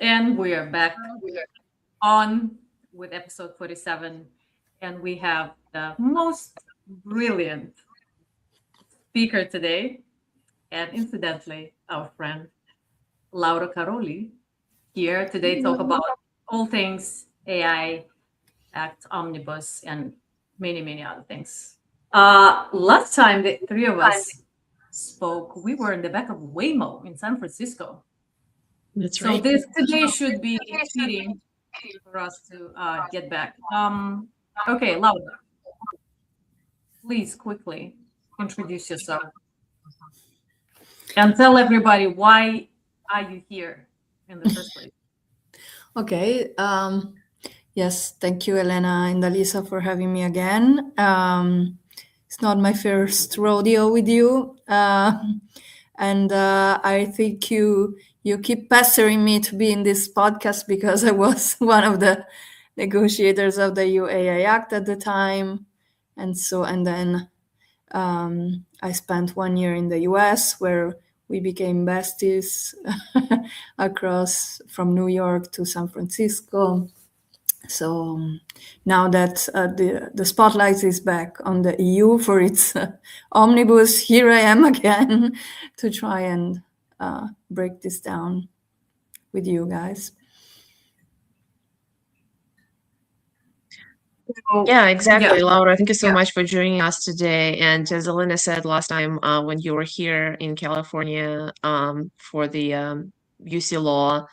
And we are back on with episode 47. And we have the most brilliant speaker today. And incidentally, our friend Laura Caroli here today talk about all things AI, Act Omnibus, and many, many other things. Last time the three of us spoke, we were in the back of Waymo in San Francisco. That's So right. this today should be fitting for us to get back. Okay, Laura, please quickly introduce yourself and tell everybody why are you here in the first place. Okay. Yes, thank you, Elena and Alisa, for having me again. It's not my first rodeo with you, and I think you keep pestering me to be in this podcast because I was one of the negotiators of the UAI Act at the time, and then I spent 1 year in the US where we became besties across from New York to San Francisco. So now that the spotlight is back on the EU for its omnibus, here I am again to try and break this down with you guys. Yeah, exactly, Laura. Thank you so much for joining us today. And as Elena said last time, when you were here in California for the UC Law,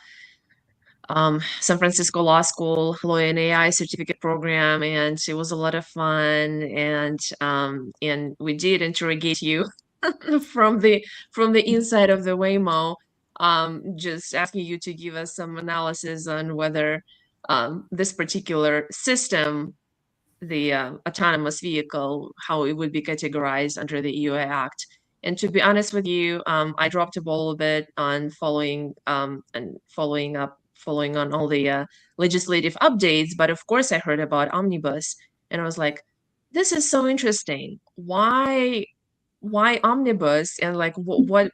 San Francisco Law School Law and AI certificate program, and it was a lot of fun. And we did interrogate you from the inside of the Waymo, just asking you to give us some analysis on whether this particular system, the autonomous vehicle, how it would be categorized under the EUA Act. And to be honest with you, I dropped a ball a bit on following on all the legislative updates. But of course, I heard about Omnibus, and I was like, this is so interesting. Why Omnibus? And like, what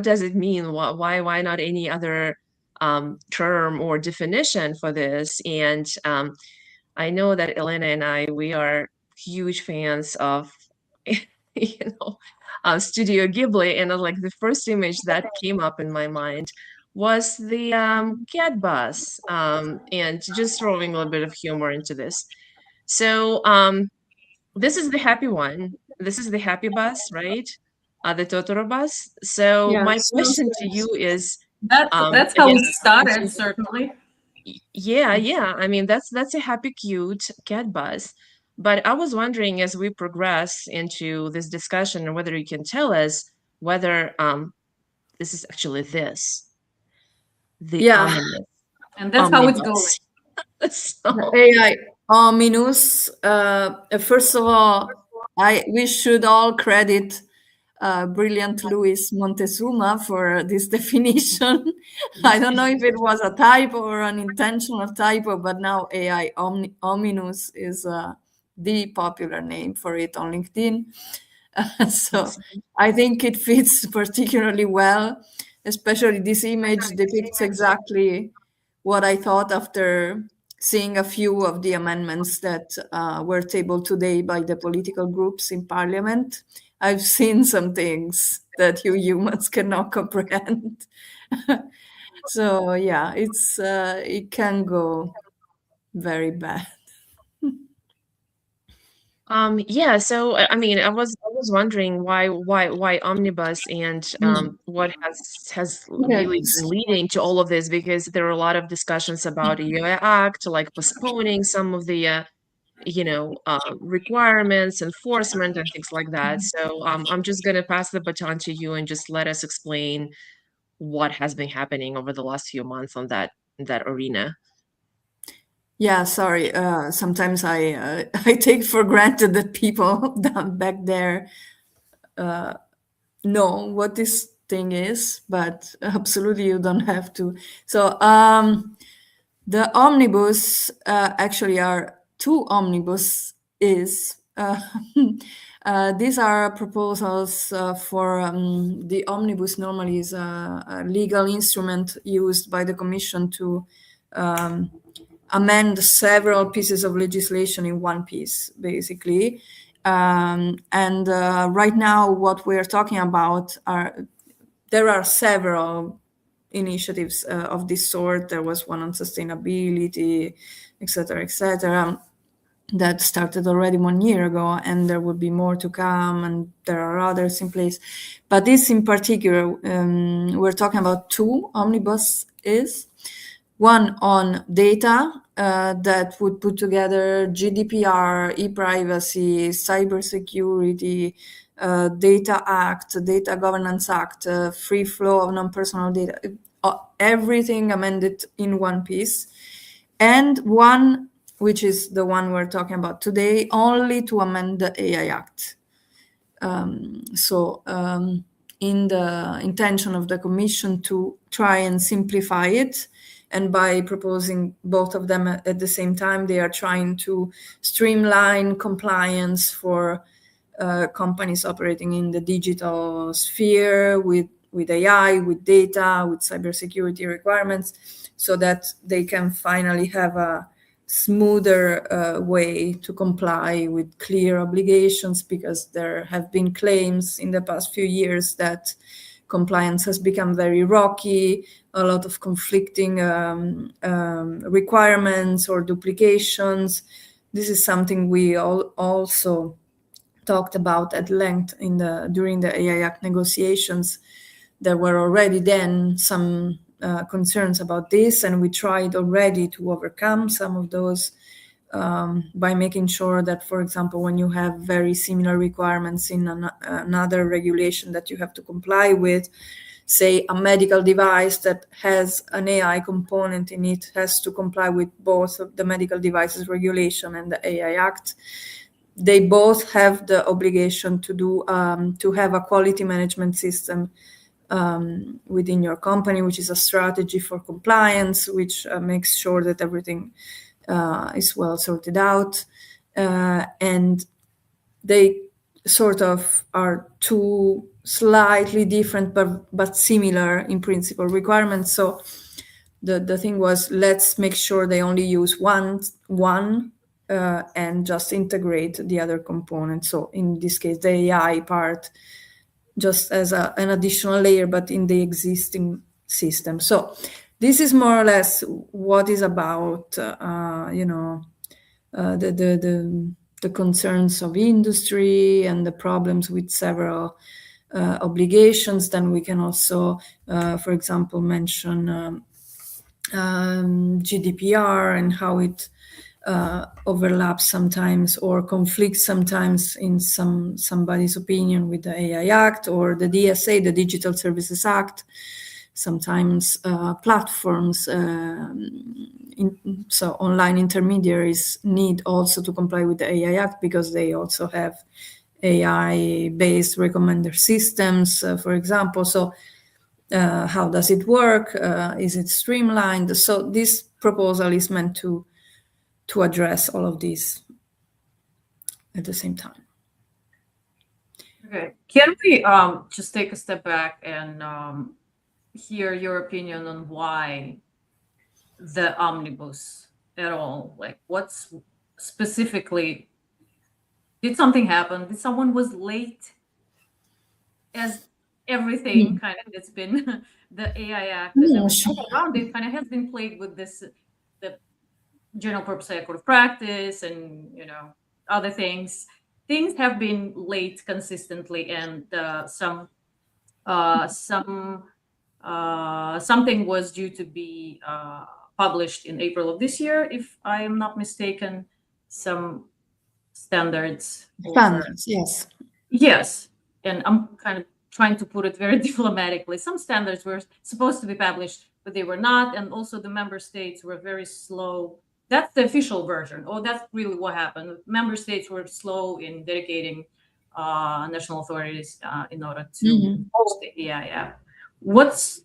does it mean? Why not any other term or definition for this? And I know that Elena and I, we are huge fans of, Studio Ghibli, and like the first image that came up in my mind was the cat bus, and just throwing a little bit of humor into this. So this is the happy one. This is the happy bus, right? The Totoro bus. So my question to you is, that's how it started, certainly. Yeah. I mean, that's a happy, cute cat bus. But I was wondering, as we progress into this discussion, whether you can tell us whether this is actually the omnibus. And that's how it's going. So, AI Omnibus. First of all, we should all credit brilliant Luis Montezuma for this definition. I don't know if it was a typo or an intentional typo, but now AI Omnibus is the popular name for it on LinkedIn. So I think it fits particularly well, especially this image depicts exactly what I thought after seeing a few of the amendments that were tabled today by the political groups in Parliament. I've seen some things that you humans cannot comprehend. So yeah, it can go very bad. Yeah, so I mean, I was wondering why omnibus, and what has really been leading to all of this, because there are a lot of discussions about EUA Act, like postponing some of the requirements, enforcement, and things like that. So I'm just gonna pass the baton to you and just let us explain what has been happening over the last few months on that arena. Yeah, sorry. Sometimes I take for granted that people down back there know what this thing is, but absolutely you don't have to. So the omnibus actually are two omnibus is These are proposals for the omnibus. Normally is a legal instrument used by the Commission to amend several pieces of legislation in one piece, basically. And right now, what we're talking about there are several initiatives of this sort. There was one on sustainability, etc., that started already 1 year ago, and there will be more to come, and there are others in place. But this in particular, we're talking about two omnibuses. One on data that would put together GDPR, e-privacy, cybersecurity, Data Act, Data Governance Act, free flow of non-personal data, everything amended in one piece. And one, which is the one we're talking about today, only to amend the AI Act. In the intention of the Commission to try and simplify it, and by proposing both of them at the same time, they are trying to streamline compliance for companies operating in the digital sphere with AI, with data, with cybersecurity requirements, so that they can finally have a smoother way to comply with clear obligations, because there have been claims in the past few years that compliance has become very rocky, a lot of conflicting requirements or duplications. This is something we also talked about at length during the AI Act negotiations. There were already then some concerns about this, and we tried already to overcome some of those by making sure that, for example, when you have very similar requirements in another regulation that you have to comply with, say a medical device that has an AI component in it has to comply with both of the medical devices regulation and the AI Act. They both have the obligation to have a quality management system within your company, which is a strategy for compliance, which makes sure that everything is well sorted out. And they sort of are two slightly different but similar in principle requirements. So the thing was, let's make sure they only use one and just integrate the other component. So in this case, the AI part just as an additional layer, but in the existing system. So this is more or less what is about, the concerns of industry and the problems with several obligations. Then we can also, for example, mention GDPR and how it overlaps sometimes or conflicts sometimes in somebody's opinion with the AI Act, or the DSA, the Digital Services Act. Sometimes platforms, so online intermediaries, need also to comply with the AI Act because they also have AI-based recommender systems, for example. So how does it work? Is it streamlined? So this proposal is meant to address all of these at the same time. Okay, can we just take a step back and hear your opinion on why the omnibus at all? Like, what's specifically, did something happen? Did someone was late? As everything kind of, it's been the AI Act and everything around it kind of has been played with this, the general purpose code of practice and, other things. Things have been late consistently, and something was due to be published in April of this year, if I am not mistaken. Some standards. Yes. Yes, and I'm kind of trying to put it very diplomatically. Some standards were supposed to be published, but they were not, and also the member states were very slow. That's the official version. Oh, that's really what happened. Member states were slow in dedicating national authorities in order to host the AI Act. What's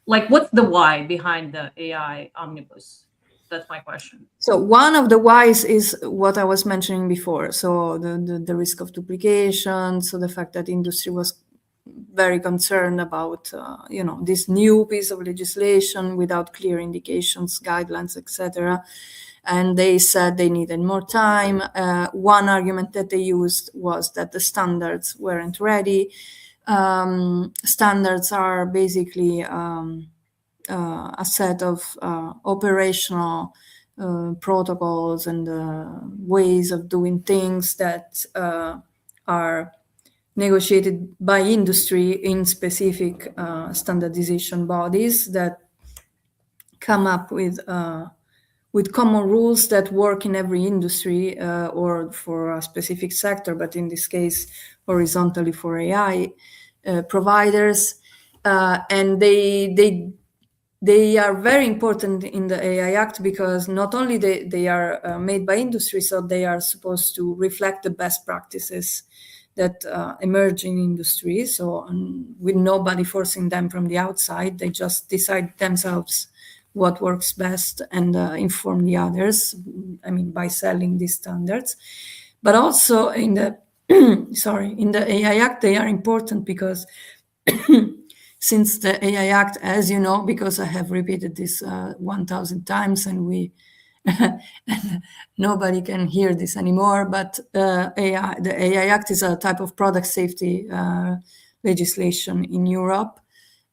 the why behind the AI omnibus? That's my question. So one of the whys is what I was mentioning before. So the risk of duplication. So the fact that industry was very concerned about this new piece of legislation without clear indications, guidelines, etc. And they said they needed more time. One argument that they used was that the standards weren't ready. Standards are basically a set of operational protocols and ways of doing things that are negotiated by industry in specific standardization bodies that come up with common rules that work in every industry or for a specific sector, but in this case, horizontally for AI providers. And they are very important in the AI Act because not only they are made by industry, so they are supposed to reflect the best practices that emerge in industry. So with nobody forcing them from the outside, they just decide themselves what works best and inform the others, by selling these standards. But also in the in the AI Act, they are important because since the AI Act, as you know, because I have repeated this 1,000 times and nobody can hear this anymore, but the AI Act is a type of product safety legislation in Europe.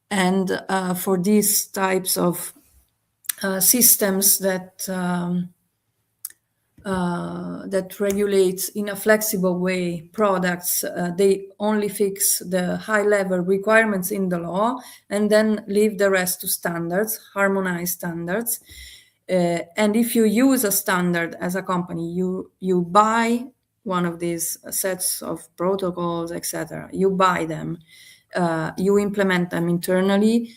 And for these types of systems that regulates in a flexible way products, they only fix the high-level requirements in the law and then leave the rest to standards, harmonized standards. And if you use a standard as a company, you buy one of these sets of protocols, etc. You buy them, you implement them internally,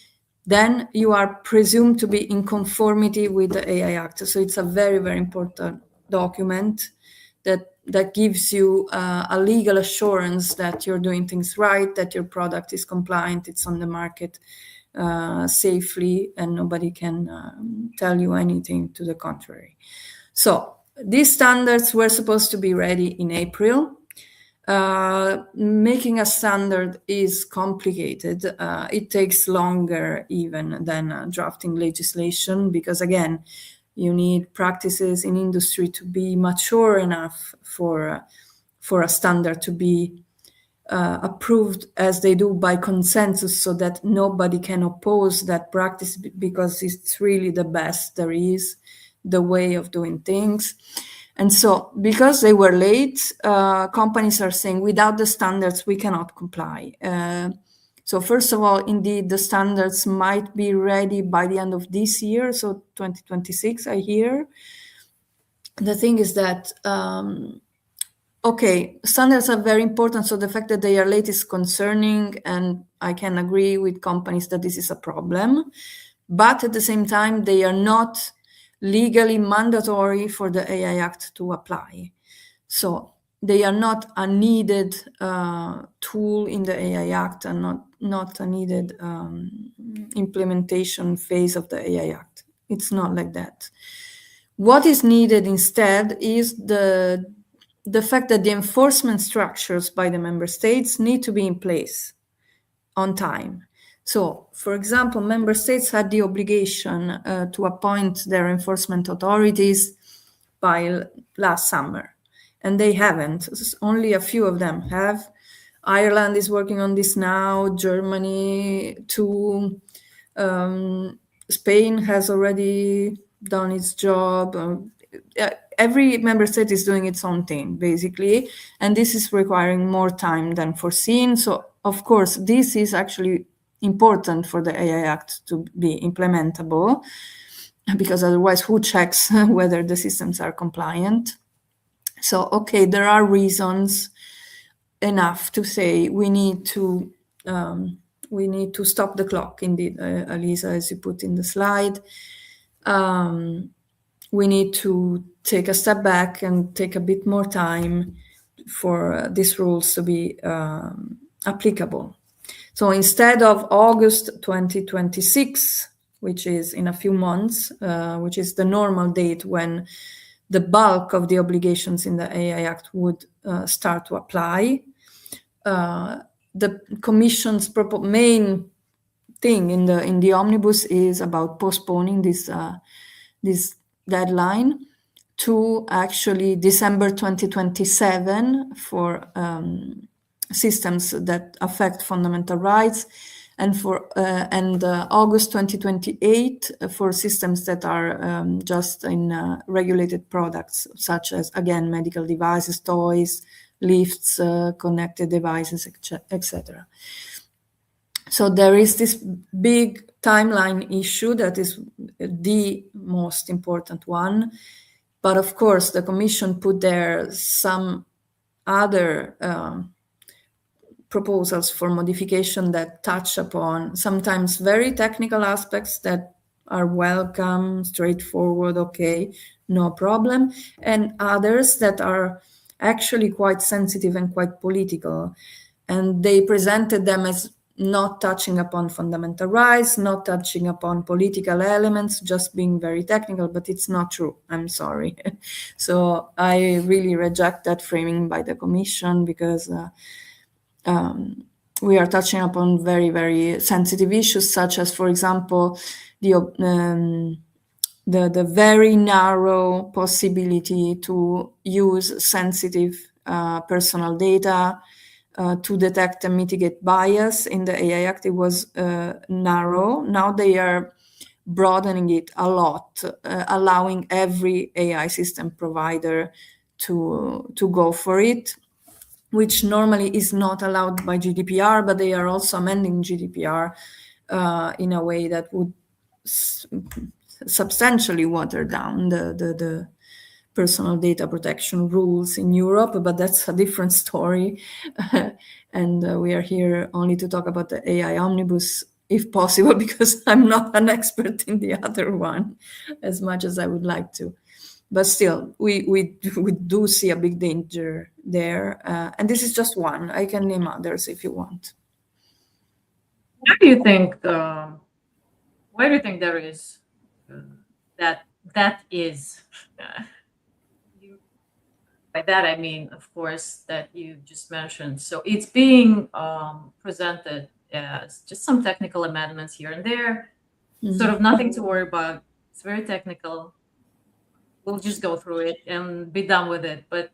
then you are presumed to be in conformity with the AI Act. So it's a very, very important document that gives you a legal assurance that you're doing things right, that your product is compliant, it's on the market safely, and nobody can tell you anything to the contrary. So these standards were supposed to be ready in April. Making a standard is complicated. It takes longer even than drafting legislation because, again, you need practices in industry to be mature enough for a standard to be approved as they do by consensus so that nobody can oppose that practice because it's really the best there is, the way of doing things. And so because they were late, companies are saying without the standards, we cannot comply. So first of all, indeed, the standards might be ready by the end of this year, so 2026, I hear. The thing is that, standards are very important, so the fact that they are late is concerning, and I can agree with companies that this is a problem. But at the same time, they are not legally mandatory for the AI Act to apply. So they are not a needed tool in the AI Act and not a needed implementation phase of the AI Act. It's not like that. What is needed instead is the fact that the enforcement structures by the member states need to be in place on time. So, for example, member states had the obligation to appoint their enforcement authorities by last summer, and they haven't. Only a few of them have. Ireland is working on this now, Germany too. Spain has already done its job. Every member state is doing its own thing, basically, and this is requiring more time than foreseen. So, of course, this is actually important for the AI Act to be implementable, because otherwise, who checks whether the systems are compliant? So, okay, there are reasons enough to say we need to stop the clock. Indeed, Elisa, as you put in the slide, we need to take a step back and take a bit more time for these rules to be applicable. So instead of August 2026 which is in a few months, which is the normal date when the bulk of the obligations in the AI Act would start to apply. The Commission's main thing in the omnibus is about postponing this deadline to actually December 2027 for systems that affect fundamental rights, and for August 2028 for systems that are just in regulated products, such as, again, medical devices, toys, lifts, connected devices, etc. So there is this big timeline issue that is the most important one. But of course, the Commission put there some other proposals for modification that touch upon sometimes very technical aspects that are welcome, straightforward, okay, no problem, and others that are actually quite sensitive and quite political. And they presented them as not touching upon fundamental rights, not touching upon political elements, just being very technical, but it's not true. I'm sorry. So I really reject that framing by the Commission, because we are touching upon very, very sensitive issues, such as, for example, the very narrow possibility to use sensitive personal data to detect and mitigate bias. In the AI Act, it was narrow. Now they are broadening it a lot, allowing every AI system provider to go for it, which normally is not allowed by GDPR, but they are also amending GDPR in a way that would substantially water down the personal data protection rules in Europe, but that's a different story. And we are here only to talk about the AI Omnibus, if possible, because I'm not an expert in the other one as much as I would like to. But still, we do see a big danger there. And this is just one. I can name others if you want. Why do you think there is that is? By that I mean, of course, that you just mentioned. So it's being presented as just some technical amendments here and there, sort of nothing to worry about. It's very technical. We'll just go through it and be done with it. But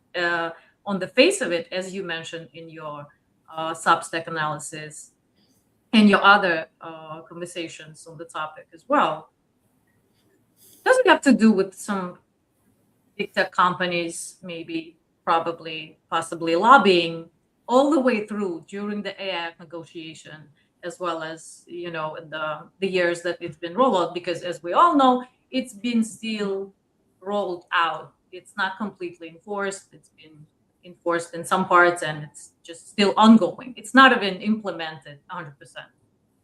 on the face of it, as you mentioned in your Substack analysis and your other conversations on the topic as well, does it have to do with some big tech companies, maybe, probably, possibly lobbying all the way through during the AI negotiation, as well as, you know, the years that it's been rolled out? Because as we all know, it's been still rolled out. It's not completely enforced. It's been enforced in some parts, and it's just still ongoing. It's not even implemented 100%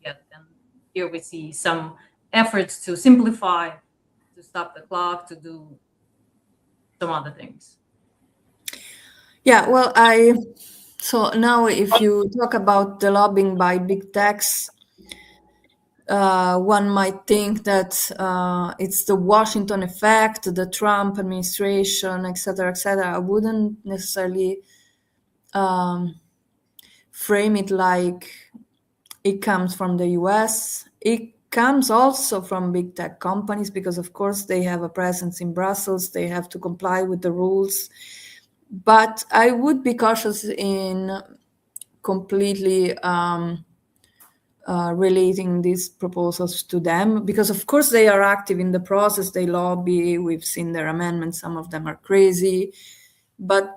yet. And here we see some efforts to simplify, to stop the clock, to do some other things. Yeah, well, so now if you talk about the lobbying by big techs, one might think that it's the Washington effect, the Trump administration, etc., etc. I wouldn't necessarily frame it like it comes from the US. It comes also from big tech companies, because of course they have a presence in Brussels, they have to comply with the rules. But I would be cautious in completely relating these proposals to them, because of course they are active in the process, they lobby, we've seen their amendments, some of them are crazy, but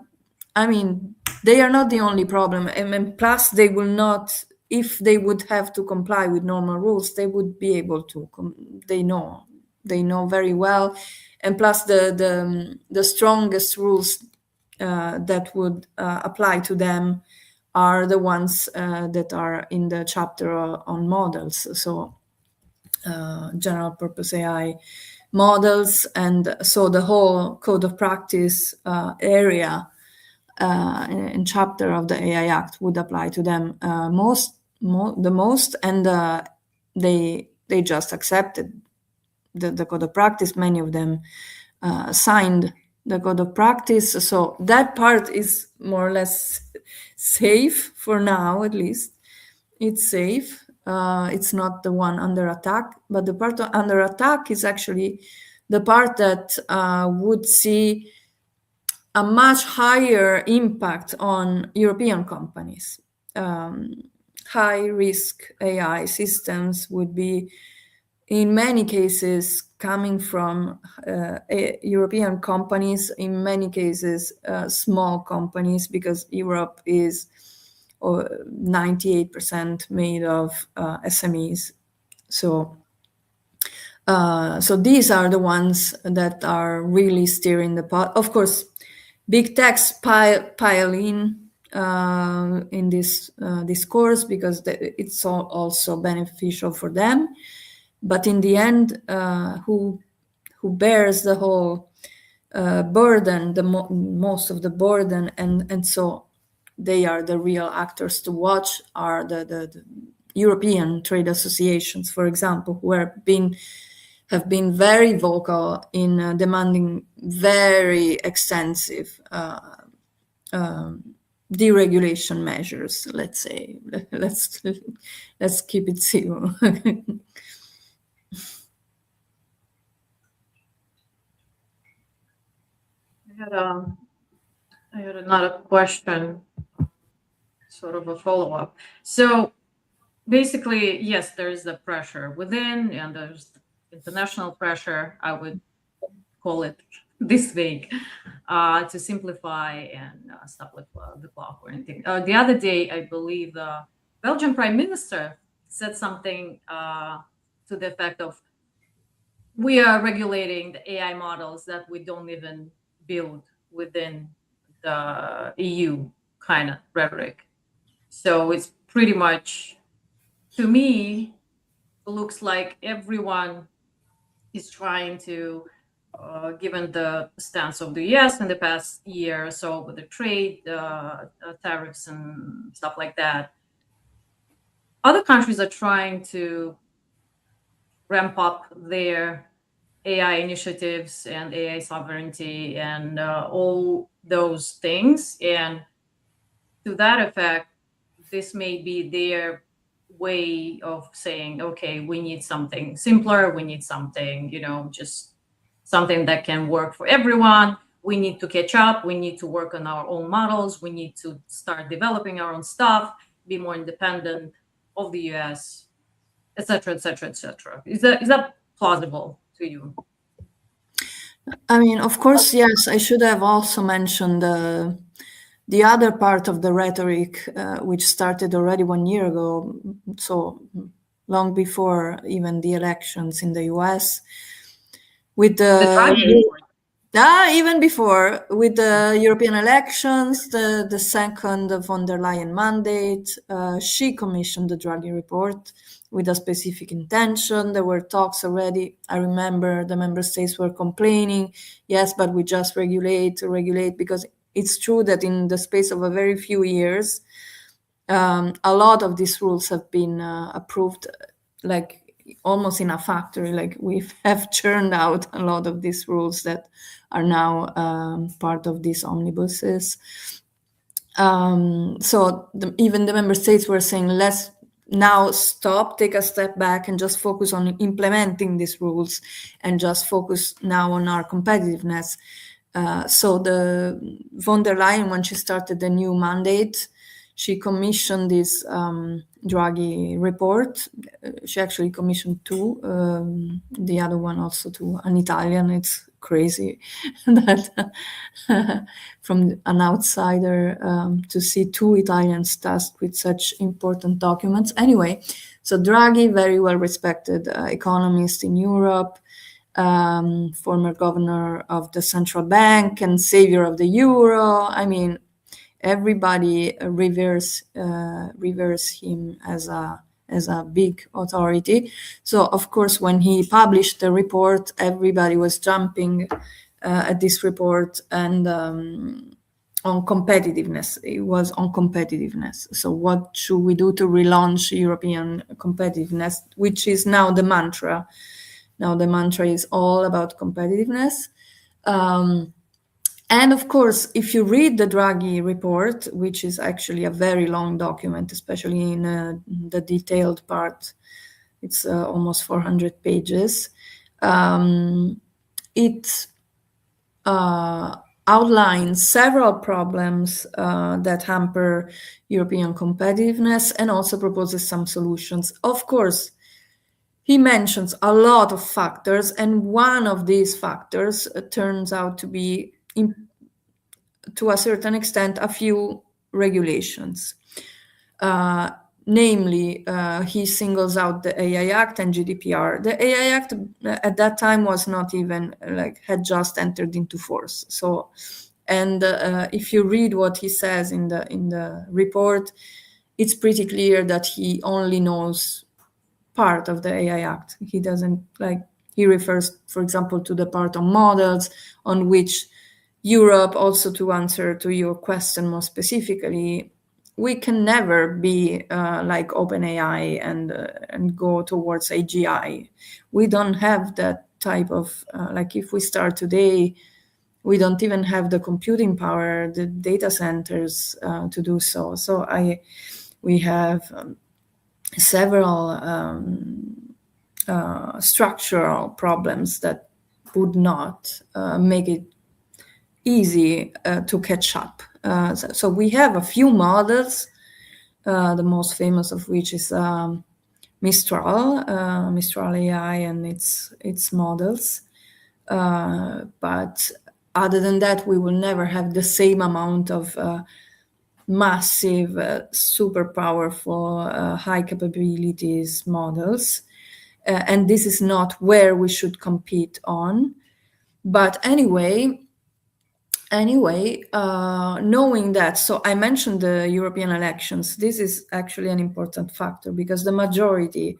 I mean, they are not the only problem. And plus they will not, if they would have to comply with normal rules, they would be able to, they know very well. And plus the strongest rules that would apply to them are the ones that are in the chapter on models. So general purpose AI models, and so the whole code of practice area in chapter of the AI Act would apply to them the most, and they they just accepted the code of practice. Many of them signed the code of practice. So that part is more or less safe for now, at least. It's safe. It's not the one under attack, but the part under attack is actually the part that would see a much higher impact on European companies. High-risk AI systems would be, in many cases, coming from European companies, in many cases, small companies, because Europe is 98% made of SMEs. So these are the ones that are really steering the pot. Of course, big techs pile in this discourse because it's also beneficial for them. But in the end, who bears the whole burden, most of the burden, and so they are the real actors to watch are the European trade associations, for example, who have been very vocal in demanding very extensive deregulation measures. Let's say, let's keep it simple. I had another question, sort of a follow-up. So basically, yes, there's the pressure within and there's international pressure, I would call it this week, to simplify and stop with the clock or anything. The other day, I believe the Belgian Prime Minister said something to the effect of, we are regulating the AI models that we don't even build within the EU kind of rhetoric. So it's pretty much, to me, looks like everyone is trying to, given the stance of the US in the past year or so with the trade tariffs and stuff like that, other countries are trying to ramp up their AI initiatives and AI sovereignty and all those things. And to that effect, this may be their way of saying, okay, we need something simpler. We need something, just something that can work for everyone. We need to catch up. We need to work on our own models. We need to start developing our own stuff, be more independent of the US, et cetera, et cetera, et cetera. Is that plausible to you? I mean, of course, yes. I should have also mentioned the other part of the rhetoric, which started already 1 year ago, so long before even the elections in the US, with even before, with the European elections, the second von der Leyen mandate, she commissioned the Draghi report with a specific intention. There were talks already. I remember the member states were complaining, yes, but we just regulate, because it's true that in the space of a very few years, a lot of these rules have been approved, like almost in a factory. Like we have churned out a lot of these rules that are now part of these omnibuses. So even the member states were saying, let's now stop, take a step back and just focus on implementing these rules and just focus now on our competitiveness. So the von der Leyen, when she started the new mandate, she commissioned this Draghi report. She actually commissioned two, the other one also to an Italian. It's crazy that from an outsider to see two Italians tasked with such important documents. Anyway, so Draghi, very well respected economist in Europe, former governor of the central bank and savior of the euro. I mean, everybody reveres him as a big authority. So of course, when he published the report, everybody was jumping at this report, and on competitiveness. It was on competitiveness. So what should we do to relaunch European competitiveness, which is now the mantra. Now the mantra is all about competitiveness. And of course, if you read the Draghi report, which is actually a very long document, especially in the detailed part, it's almost 400 pages. It outlines several problems that hamper European competitiveness and also proposes some solutions. Of course, he mentions a lot of factors, and one of these factors turns out to be, to a certain extent, a few regulations. Namely, he singles out the AI Act and GDPR. The AI Act at that time was not even had just entered into force. So, and if you read what he says in the report, it's pretty clear that he only knows part of the AI Act. He doesn't he refers, for example, to the part on models on which Europe, also to answer to your question more specifically, we can never be like OpenAI and go towards AGI. We don't have that type of, if we start today, we don't even have the computing power, the data centers to do so. So we have several structural problems that would not make it easy to catch up. So we have a few models, the most famous of which is Mistral AI and its models. But other than that, we will never have the same amount of massive, super powerful, high capabilities models. And this is not where we should compete on. But anyway, knowing that, so I mentioned the European elections. This is actually an important factor because the majority,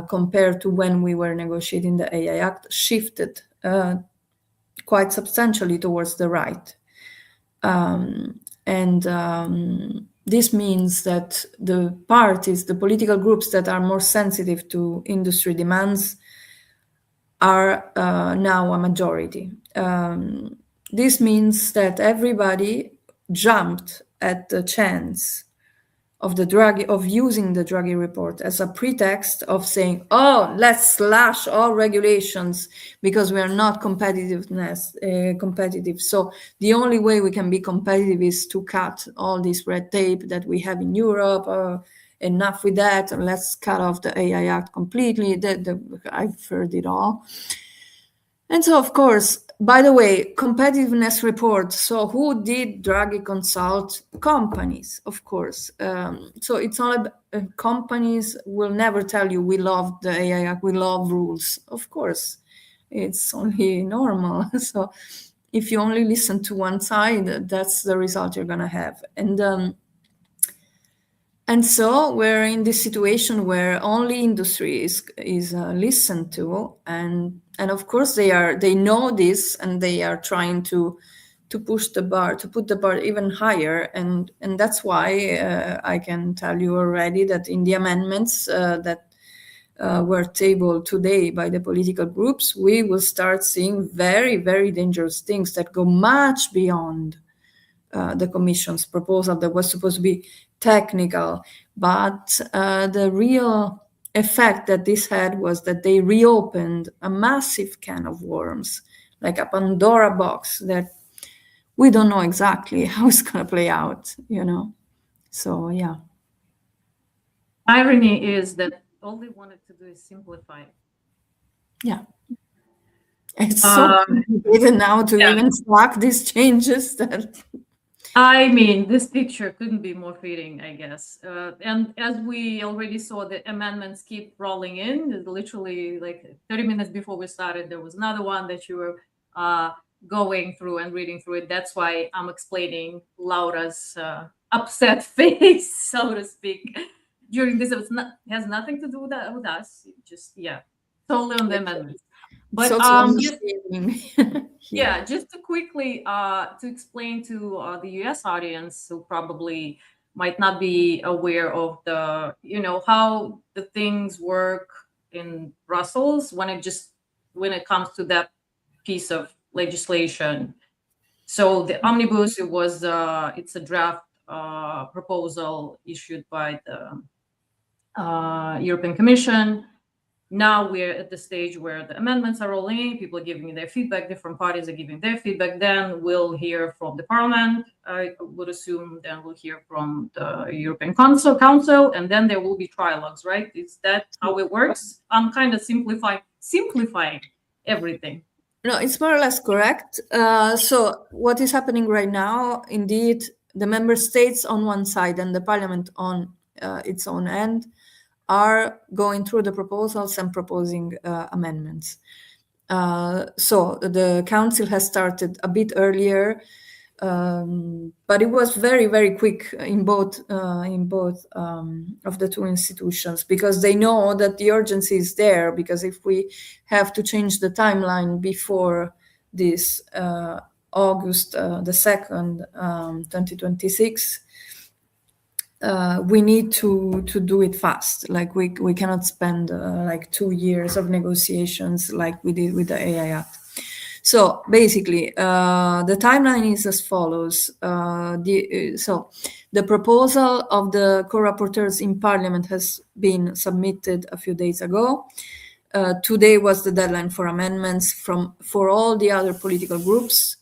compared to when we were negotiating the AI Act, shifted quite substantially towards the right. This means that the parties, the political groups that are more sensitive to industry demands are now a majority. This means that everybody jumped at the chance of using the Draghi report as a pretext of saying, "Oh, let's slash all regulations because we are not competitive. So the only way we can be competitive is to cut all this red tape that we have in Europe. Enough with that. Let's cut off the AI Act completely." I've heard it all. And so, of course, by the way, competitiveness report. So who did Draghi consult? Companies, of course. So it's all about, companies will never tell you we love the AI Act, we love rules. Of course, it's only normal. So if you only listen to one side, that's the result you're going to have. And so we're in this situation where only industry is listened to, and of course they know this, and they are trying to push the bar, to put the bar even higher, and that's why I can tell you already that in the amendments that were tabled today by the political groups, we will start seeing very, very dangerous things that go much beyond the Commission's proposal that was supposed to be technical, but the real effect that this had was that they reopened a massive can of worms, like a Pandora box that we don't know exactly how it's going to play out, So, yeah. Irony is that all they wanted to do is simplify. Yeah. It's so complicated now to even track these changes that... I mean, this picture couldn't be more fitting, I guess. And as we already saw, the amendments keep rolling in. Literally, like 30 minutes before we started, there was another one that you were going through and reading through it. That's why I'm explaining Laura's upset face, so to speak, during this. It has nothing to do with us. Just, totally on the amendments. But just to quickly to explain to the US audience who probably might not be aware of the, how the things work in Brussels when it comes to that piece of legislation. So the omnibus, it's a draft proposal issued by the European Commission. Now we're at the stage where the amendments are rolling in, people are giving their feedback, different parties are giving their feedback. Then we'll hear from the Parliament, I would assume. Then we'll hear from the European Council, and then there will be trilogues, right? Is that how it works? I'm kind of simplifying everything. No, it's more or less correct. So what is happening right now, indeed, the member states on one side and the Parliament on its own end are going through the proposals and proposing amendments. So the Council has started a bit earlier, but it was very, very quick in both of the two institutions, because they know that the urgency is there. Because if we have to change the timeline before this August the 2nd, 2026, we need to do it fast. Like we cannot spend like 2 years of negotiations like we did with the AI Act. So basically, the timeline is as follows. So the proposal of the co-rapporteurs in Parliament has been submitted a few days ago. Today was the deadline for amendments for all the other political groups.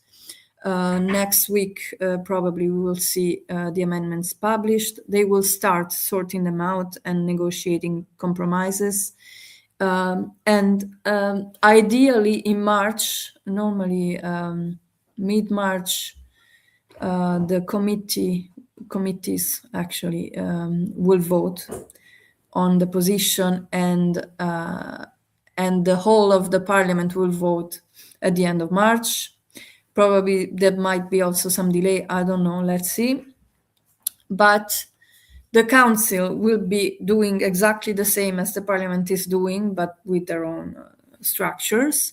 Next week, probably we will see the amendments published. They will start sorting them out and negotiating compromises. And ideally in March, normally mid-March, the committees actually will vote on the position, and the whole of the Parliament will vote at the end of March. Probably there might be also some delay, I don't know, let's see. But the Council will be doing exactly the same as the Parliament is doing, but with their own structures,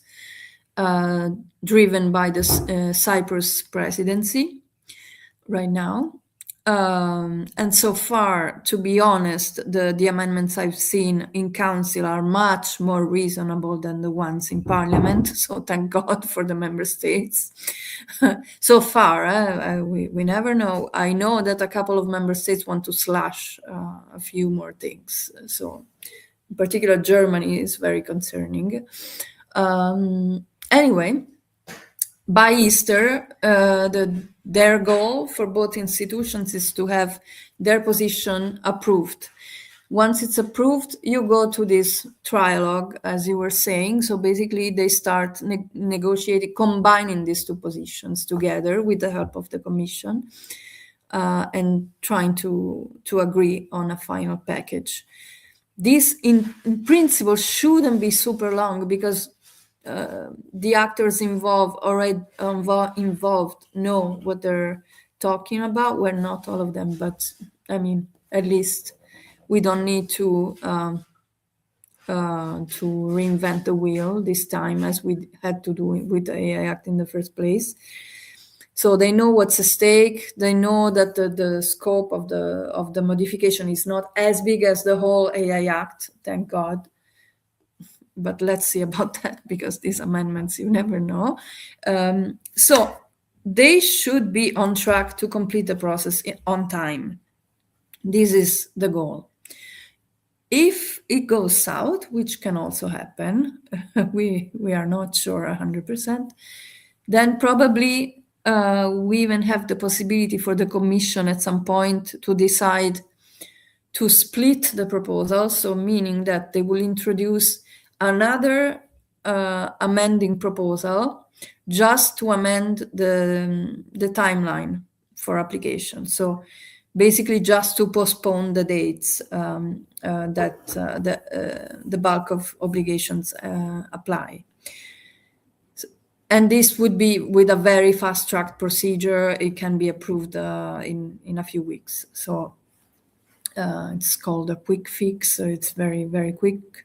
driven by the Cyprus presidency right now. And so far, to be honest, the amendments I've seen in Council are much more reasonable than the ones in Parliament. So thank God for the member states. So far, we never know. I know that a couple of member states want to slash a few more things. So in particular, Germany is very concerning. Anyway, by Easter, their goal for both institutions is to have their position approved. Once it's approved, you go to this trialogue, as you were saying. So basically, they start negotiating, combining these two positions together with the help of the Commission, and trying to agree on a final package. This, in principle, shouldn't be super long, because the actors involved know what they're talking about. Well, not all of them, but I mean, at least we don't need to reinvent the wheel this time, as we had to do with the AI Act in the first place. So they know what's at stake. They know that the scope of the modification is not as big as the whole AI Act, thank God. But let's see about that, because these amendments, you never know. So they should be on track to complete the process on time. This is the goal. If it goes south, which can also happen, we are not sure 100%, then probably we even have the possibility for the Commission at some point to decide to split the proposal. So meaning that they will introduce another amending proposal just to amend the timeline for application. So basically just to postpone the dates that the bulk of obligations apply. And this would be with a very fast-tracked procedure. It can be approved in a few weeks. So it's called a quick fix. So it's very, very quick.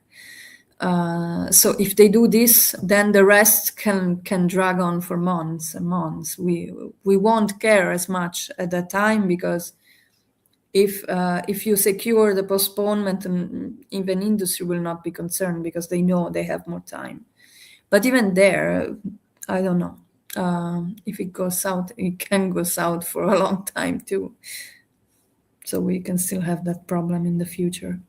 So if they do this, then the rest can drag on for months and months. We won't care as much at that time, because if you secure the postponement, and even industry will not be concerned because they know they have more time. But even there, I don't know. If it goes south, it can go south for a long time too. So we can still have that problem in the future.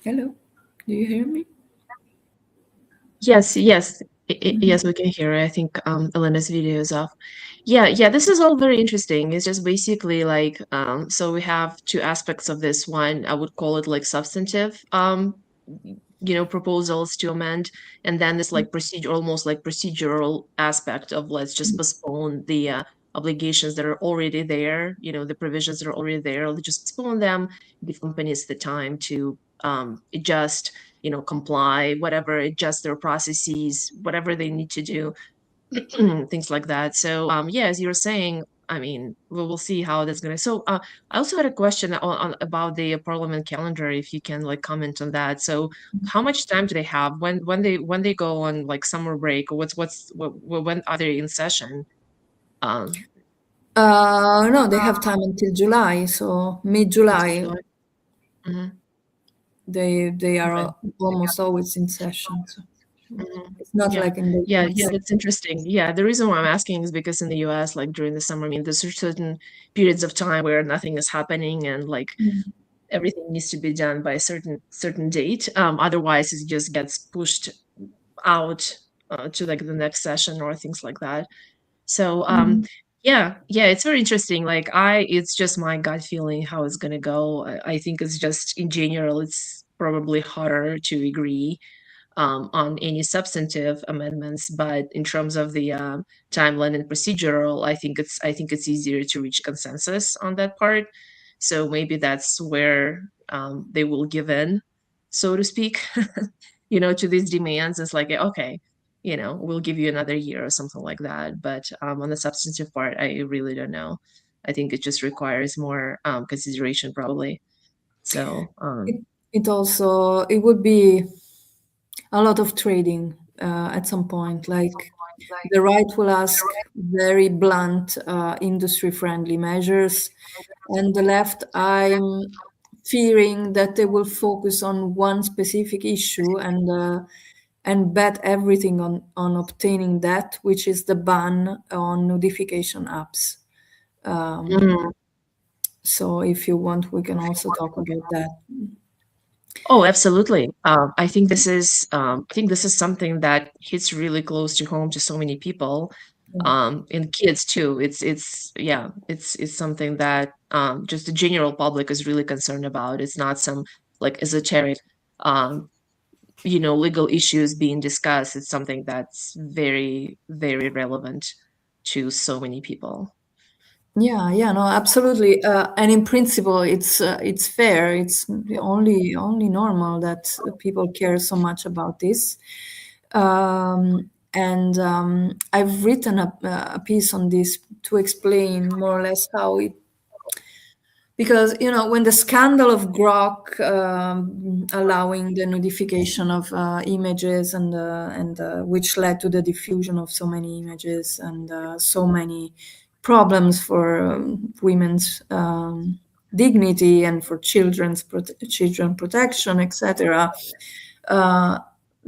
Hello, do you hear me? Yes, yes, yes, we can hear. I think Elena's video is off. Yeah, this is all very interesting. It's just basically like so we have two aspects of this. One, I would call it like substantive proposals to amend, and then this like procedure, almost like procedural aspect of let's just postpone the obligations that are already there, the provisions that are already there, let's just postpone them, give companies the time to adjust, comply, whatever, adjust their processes, whatever they need to do, things like that. So yeah, as you were saying, I mean, we'll see how that's gonna. So I also had a question about the parliament calendar, if you can like comment on that. So how much time do they have when they go on like summer break, or when are they in session? Um, No, they have time until July, so mid-July. July? Mhm. They Okay. are almost always in session. So Mhm. it's not Yeah. like in the Yeah, US. that's interesting. Yeah, the reason why I'm asking is because in the US, like during the summer, I mean, there's certain periods of time where nothing is happening, and like Mm. everything needs to be done by a certain date. Otherwise, it just gets pushed out to like the next session or things like that. So Mm. yeah, it's very interesting. Like it's just my gut feeling how it's gonna go. I think it's just in general, it's probably harder to agree on any substantive amendments, but in terms of the timeline and procedural, I think it's easier to reach consensus on that part. So maybe that's where they will give in, so to speak, to these demands. It's like, okay, we'll give you another year or something like that. But on the substantive part, I really don't know. I think it just requires more consideration, probably. So It would be a lot of trading at some point. Like the right will ask very blunt, industry-friendly measures, and the left, I'm fearing that they will focus on one specific issue and bet everything on obtaining that, which is the ban on notification apps. mm. So if you want, we can also talk about that. Oh, absolutely. I think this is something that hits really close to home to so many people, and kids too. It's something that just the general public is really concerned about. It's not some like esoteric, um, legal issues being discussed. It's something that's very, very relevant to so many people. Yeah, no, absolutely. And in principle, it's fair. It's only normal that people care so much about this. And I've written a piece on this to explain more or less how it, because when the scandal of Grok allowing the notification of images and which led to the diffusion of so many images and so many problems for women's dignity and for children protection, etc.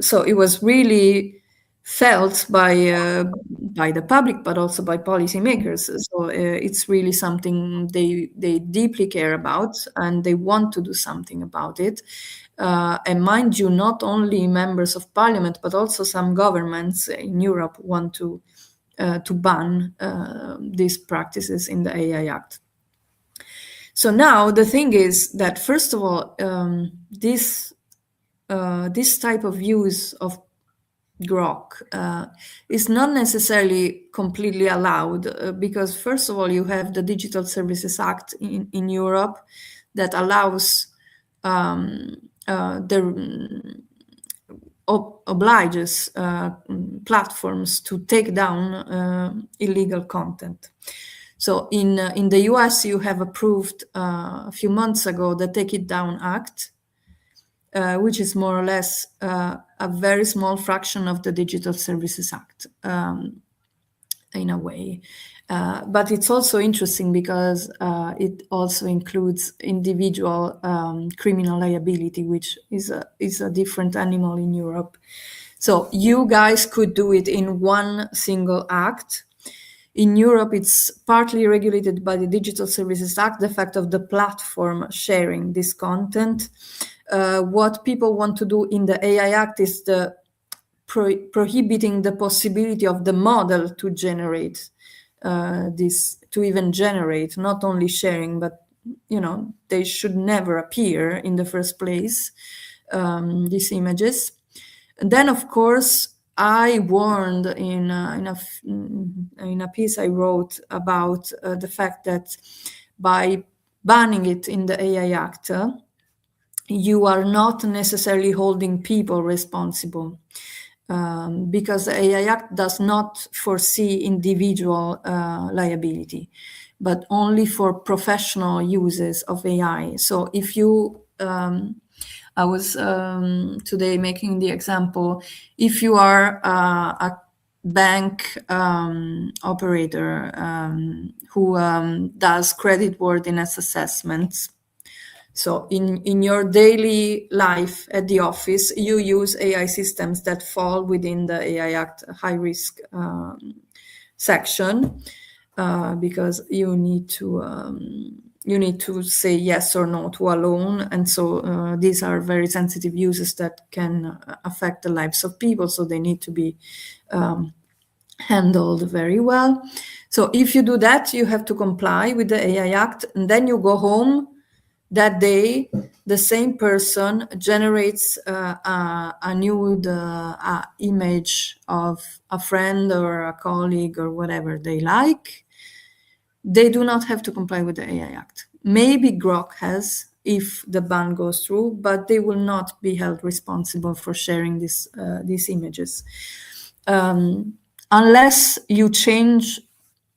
So it was really felt by the public, but also by policymakers. So it's really something they deeply care about, and they want to do something about it. And mind you, not only members of parliament, but also some governments in Europe want to ban these practices in the AI Act. So now the thing is that, first of all, this type of use of Grok is not necessarily completely allowed because, first of all, you have the Digital Services Act in Europe that allows obliges platforms to take down illegal content. So in the US, you have approved a few months ago the Take It Down Act, which is more or less a very small fraction of the Digital Services Act, in a way. But it's also interesting because it also includes individual criminal liability, which is a different animal in Europe. So you guys could do it in one single act. In Europe, it's partly regulated by the Digital Services Act, the fact of the platform sharing this content. What people want to do in the AI Act is the prohibiting the possibility of the model to generate this, to even generate, not only sharing, but they should never appear in the first place, these images. And then, of course, I warned in a piece I wrote about the fact that by banning it in the AI Act, you are not necessarily holding people responsible. Because the AI Act does not foresee individual liability, but only for professional uses of AI. So if you, I was today making the example, if you are a bank operator who does creditworthiness assessments, so in your daily life at the office, you use AI systems that fall within the AI Act high risk section, because you need to say yes or no to a loan. And so these are very sensitive uses that can affect the lives of people. So they need to be handled very well. So if you do that, you have to comply with the AI Act, and then you go home. That day, the same person generates a nude image of a friend or a colleague or whatever they like. They do not have to comply with the AI Act. Maybe Grok has, if the ban goes through, but they will not be held responsible for sharing these images. Unless you change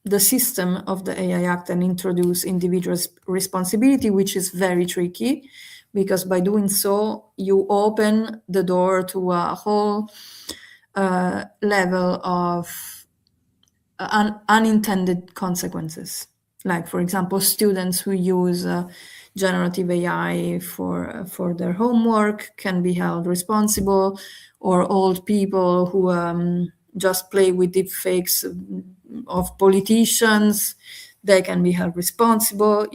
the system of the AI Act and introduce individual responsibility, which is very tricky, because by doing so, you open the door to a whole level of unintended consequences. Like, for example, students who use generative AI for their homework can be held responsible, or old people who just play with deep fakes of politicians, they can be held responsible,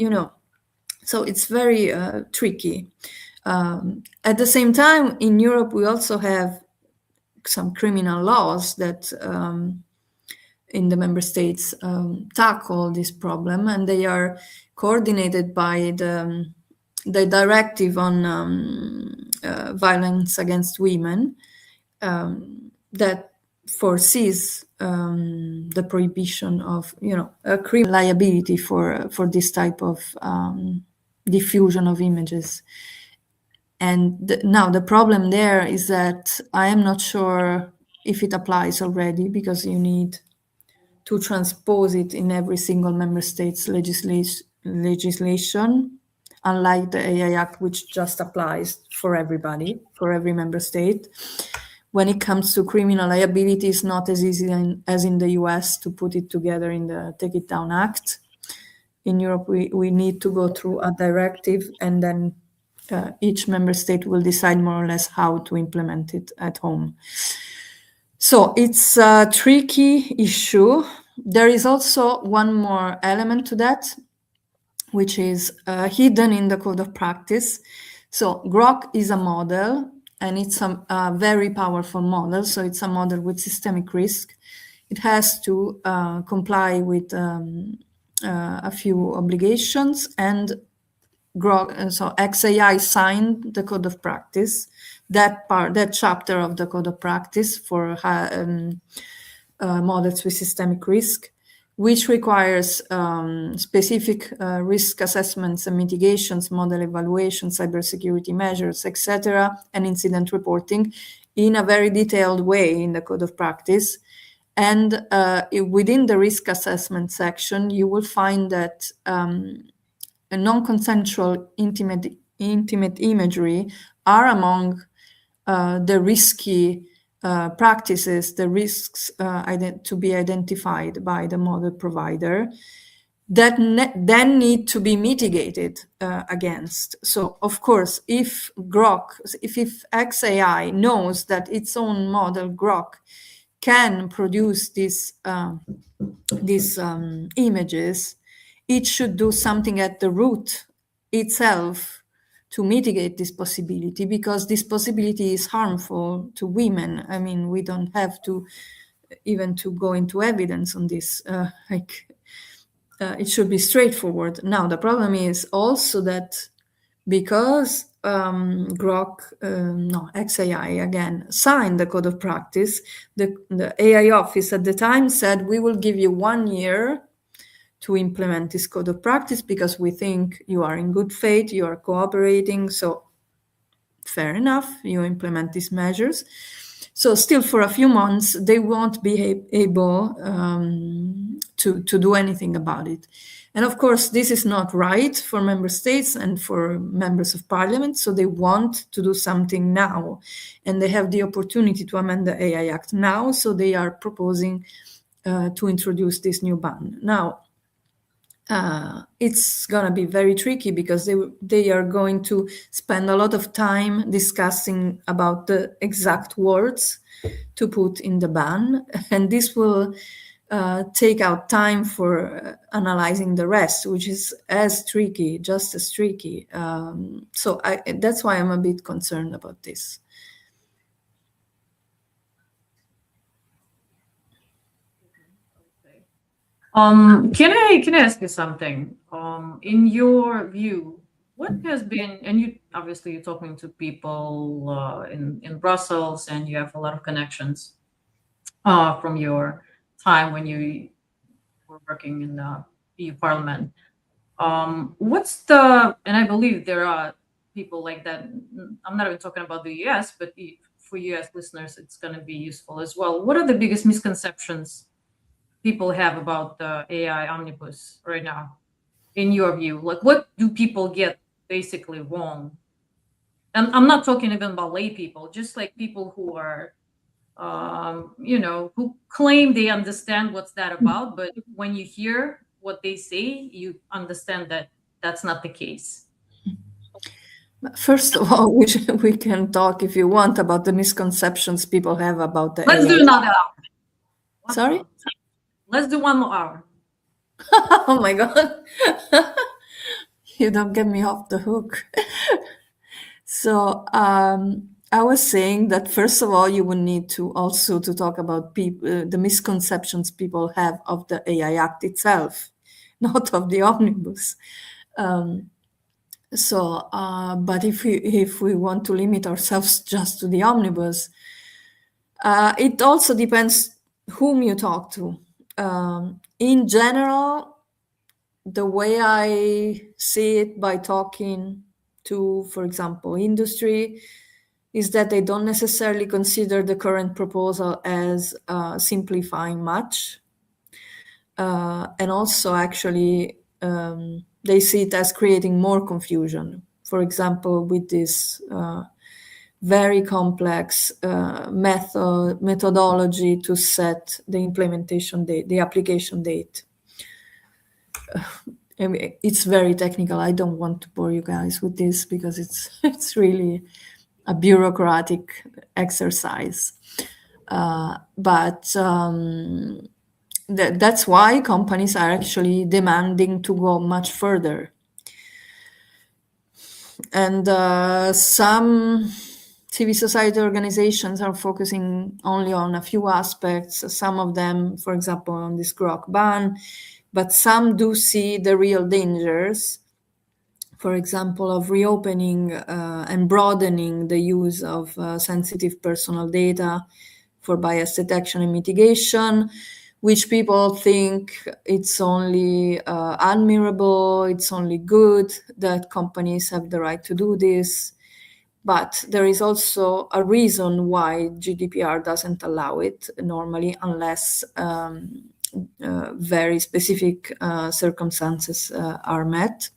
So it's very tricky. At the same time, in Europe, we also have some criminal laws that in the member states tackle this problem, and they are coordinated by the directive on violence against women that foresees the prohibition of a criminal liability for this type of diffusion of images. And now the problem there is that I am not sure if it applies already, because you need to transpose it in every single member state's legislation, unlike the AI Act, which just applies for everybody, for every member state. When it comes to criminal liability, it's not as easy as in the US to put it together in the Take It Down Act. In Europe, we need to go through a directive, and then each member state will decide more or less how to implement it at home. So it's a tricky issue. There is also one more element to that, which is hidden in the code of practice. So Grok is a model, and it's a very powerful model. So it's a model with systemic risk. It has to comply with a few obligations, and Grok, so XAI signed the code of practice, that chapter of the code of practice for models with systemic risk, which requires specific risk assessments and mitigations, model evaluation, cybersecurity measures, etc., and incident reporting in a very detailed way in the code of practice. And within the risk assessment section, you will find that a non-consensual intimate imagery are among the risky practices, the risks to be identified by the model provider that then need to be mitigated against. So, of course, if XAI knows that its own model Grok can produce these images, it should do something at the root itself to mitigate this possibility, because this possibility is harmful to women. I mean, we don't have to even to go into evidence on this. It should be straightforward. Now, the problem is also that because XAI again signed the code of practice, the AI office at the time said, we will give you 1 year to implement this code of practice because we think you are in good faith, you are cooperating, so fair enough, you implement these measures. So still for a few months, they won't be able to do anything about it. And of course, this is not right for member states and for members of parliament. So they want to do something now. And they have the opportunity to amend the AI Act now. So they are proposing to introduce this new ban. Now, it's going to be very tricky because they are going to spend a lot of time discussing about the exact words to put in the ban, and this will take out time for analyzing the rest, which is just as tricky. So that's why I'm a bit concerned about this. Can I ask you something? In your view, what has been, and you're talking to people in Brussels, and you have a lot of connections from your time when you were working in the EU Parliament. And I believe there are people like that. I'm not even talking about the US, but for US listeners, it's going to be useful as well. What are the biggest misconceptions people have about the AI omnibus right now, in your view? Like, what do people get basically wrong? And I'm not talking even about lay people, just like people who are, who claim they understand what's that about, but when you hear what they say, you understand that that's not the case. First of all, we can talk, if you want, about the misconceptions people have about the Let's AI. do another hour. Sorry? Let's do 1 more hour. Oh my God. You don't get me off the hook. So I was saying that, first of all, you would need to also to talk about the misconceptions people have of the AI Act itself, not of the omnibus. But if we want to limit ourselves just to the omnibus, it also depends whom you talk to. In general, the way I see it by talking to, for example, industry, is that they don't necessarily consider the current proposal as simplifying much. And also, actually, they see it as creating more confusion. For example, with this very complex methodology to set the implementation date, the application date. I mean, it's very technical. I don't want to bore you guys with this because it's really a bureaucratic exercise. But that's why companies are actually demanding to go much further. And some civil society organizations are focusing only on a few aspects, some of them, for example, on this Grok ban, but some do see the real dangers, for example, of reopening and broadening the use of sensitive personal data for bias detection and mitigation, which people think it's only admirable, it's only good that companies have the right to do this. But there is also a reason why GDPR doesn't allow it normally, unless very specific circumstances are met.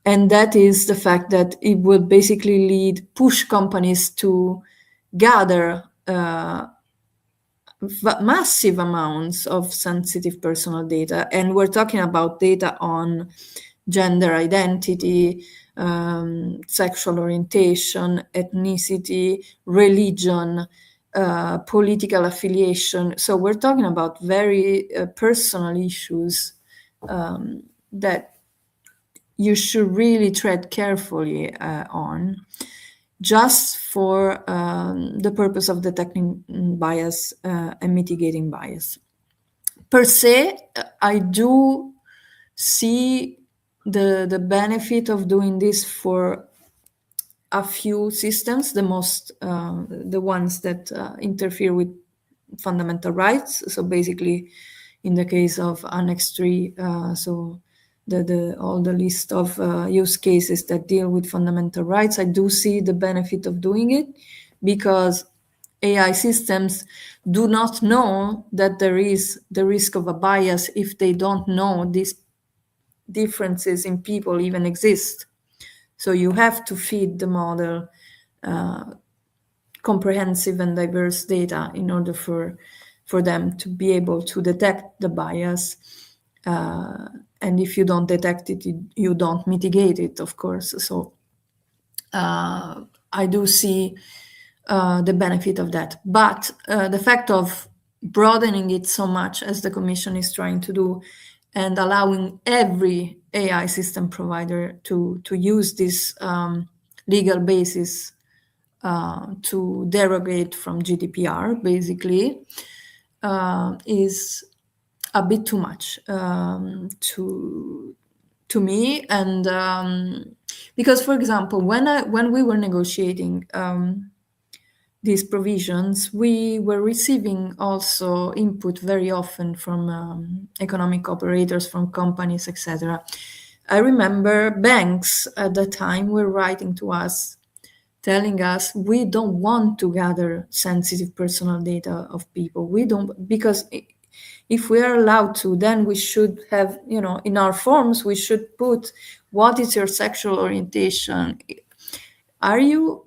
And that is the fact that it would basically push companies to gather massive amounts of sensitive personal data. And we're talking about data on gender identity, sexual orientation, ethnicity, religion, political affiliation. So we're talking about very personal issues that you should really tread carefully on, just for the purpose of detecting bias and mitigating bias. Per se, I do see the benefit of doing this for a few systems, the ones that interfere with fundamental rights. So basically, in the case of Annex 3, so all the list of use cases that deal with fundamental rights, I do see the benefit of doing it, because AI systems do not know that there is the risk of a bias if they don't know these differences in people even exist. So you have to feed the model comprehensive and diverse data in order for them to be able to detect the bias. And if you don't detect it, you don't mitigate it, of course. So I do see the benefit of that. But the fact of broadening it so much, as the Commission is trying to do, and allowing every AI system provider to use this legal basis to derogate from GDPR, basically, is a bit too much to me. And because, for example, when we were negotiating these provisions, we were receiving also input very often from economic operators, from companies, etc. I remember banks at the time were writing to us, telling us, we don't want to gather sensitive personal data of people. We don't, because if we are allowed to, then we should have, in our forms, we should put, what is your sexual orientation? Are you,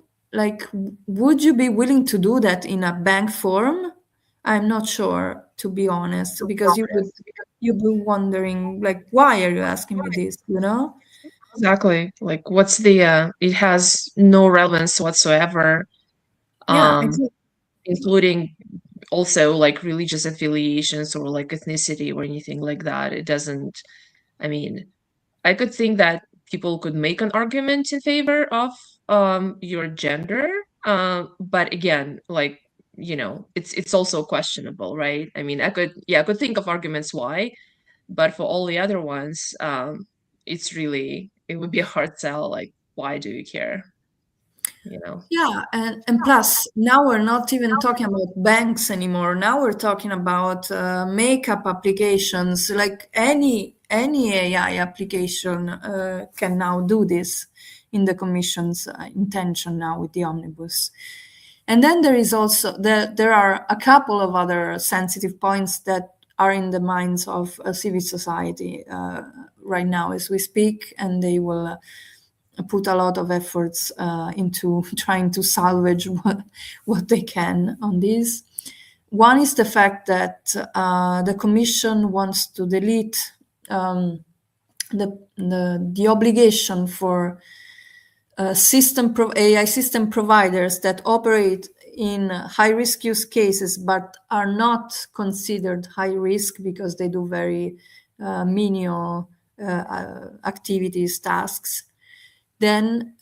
would you be willing to do that in a bank form? I'm not sure, to be honest, because you'd be wondering, why are you asking me this, Exactly. What's the it has no relevance whatsoever. Yeah, exactly. Including also religious affiliations or ethnicity or anything like that. It doesn't, I mean, I could think that people could make an argument in favor of your gender, but again, it's also questionable, right? I mean, I could think of arguments why, but for all the other ones, it would be a hard sell. Why do you care? Yeah, and plus, now we're not even talking about banks anymore. Now we're talking about makeup applications. Like any AI application can now do this, in the Commission's intention now with the Omnibus. And then there is also there are a couple of other sensitive points that are in the minds of civil society right now as we speak, and they will put a lot of efforts into trying to salvage what they can on this. One is the fact that the Commission wants to delete the obligation for AI system providers that operate in high-risk use cases but are not considered high risk because they do very menial activities, tasks. Then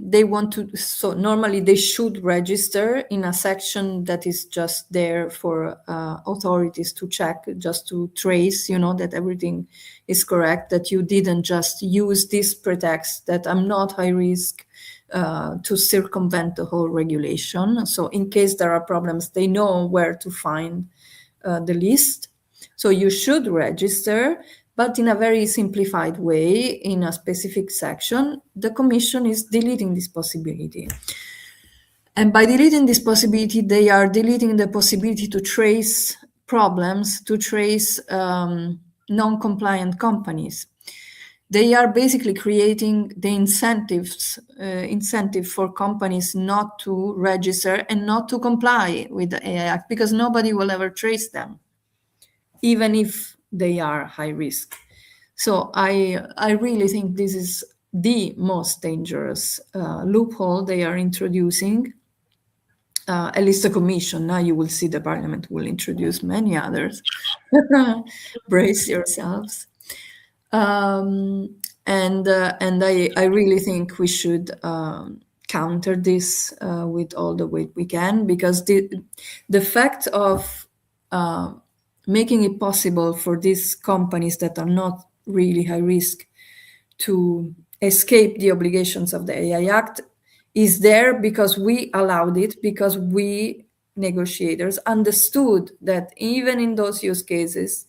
they want to, so normally they should register in a section that is just there for authorities to check, just to trace, that everything is correct, that you didn't just use this pretext that I'm not high risk to circumvent the whole regulation. So in case there are problems, they know where to find the list. So you should register. But in a very simplified way, in a specific section, the Commission is deleting this possibility. And by deleting this possibility, they are deleting the possibility to trace problems, to trace non-compliant companies. They are basically creating the incentive for companies not to register and not to comply with the AI Act, because nobody will ever trace them, even if they are high risk. So I really think this is the most dangerous loophole they are introducing. At least the Commission. Now you will see the Parliament will introduce many others. Brace yourselves. And I really think we should counter this with all the weight we can, because the fact of making it possible for these companies that are not really high risk to escape the obligations of the AI Act is there because we allowed it, because we negotiators understood that even in those use cases,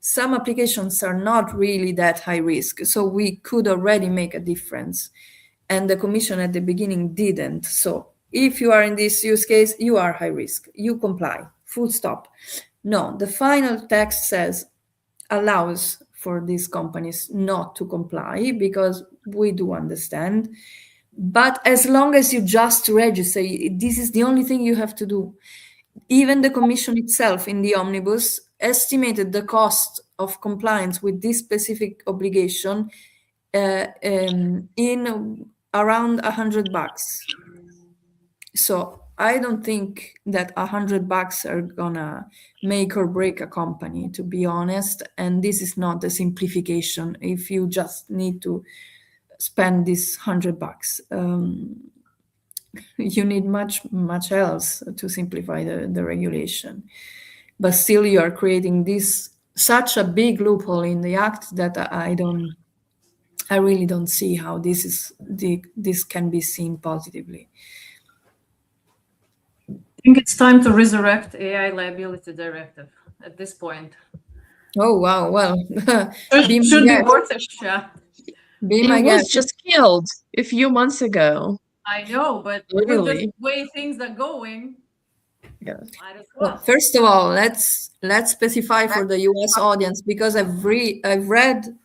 some applications are not really that high risk. So we could already make a difference. And the Commission at the beginning didn't. So if you are in this use case, you are high risk. You comply, full stop. No, the final text says, allows for these companies not to comply, because we do understand. But as long as you just register, this is the only thing you have to do. Even the Commission itself in the Omnibus estimated the cost of compliance with this specific obligation in around $100. So I don't think that $100 are gonna make or break a company, to be honest. And this is not a simplification. If you just need to spend this $100, you need much else to simplify the regulation. But still, you are creating such a big loophole in the act that I really don't see how this can be seen positively. I think it's time to resurrect AI liability directive at this point. Oh wow! Well, it should be worth a shot. It was just killed a few months ago. I know, but literally, with the way things are going, yeah. Might as well. First of all, let's specify for the US audience, because I've read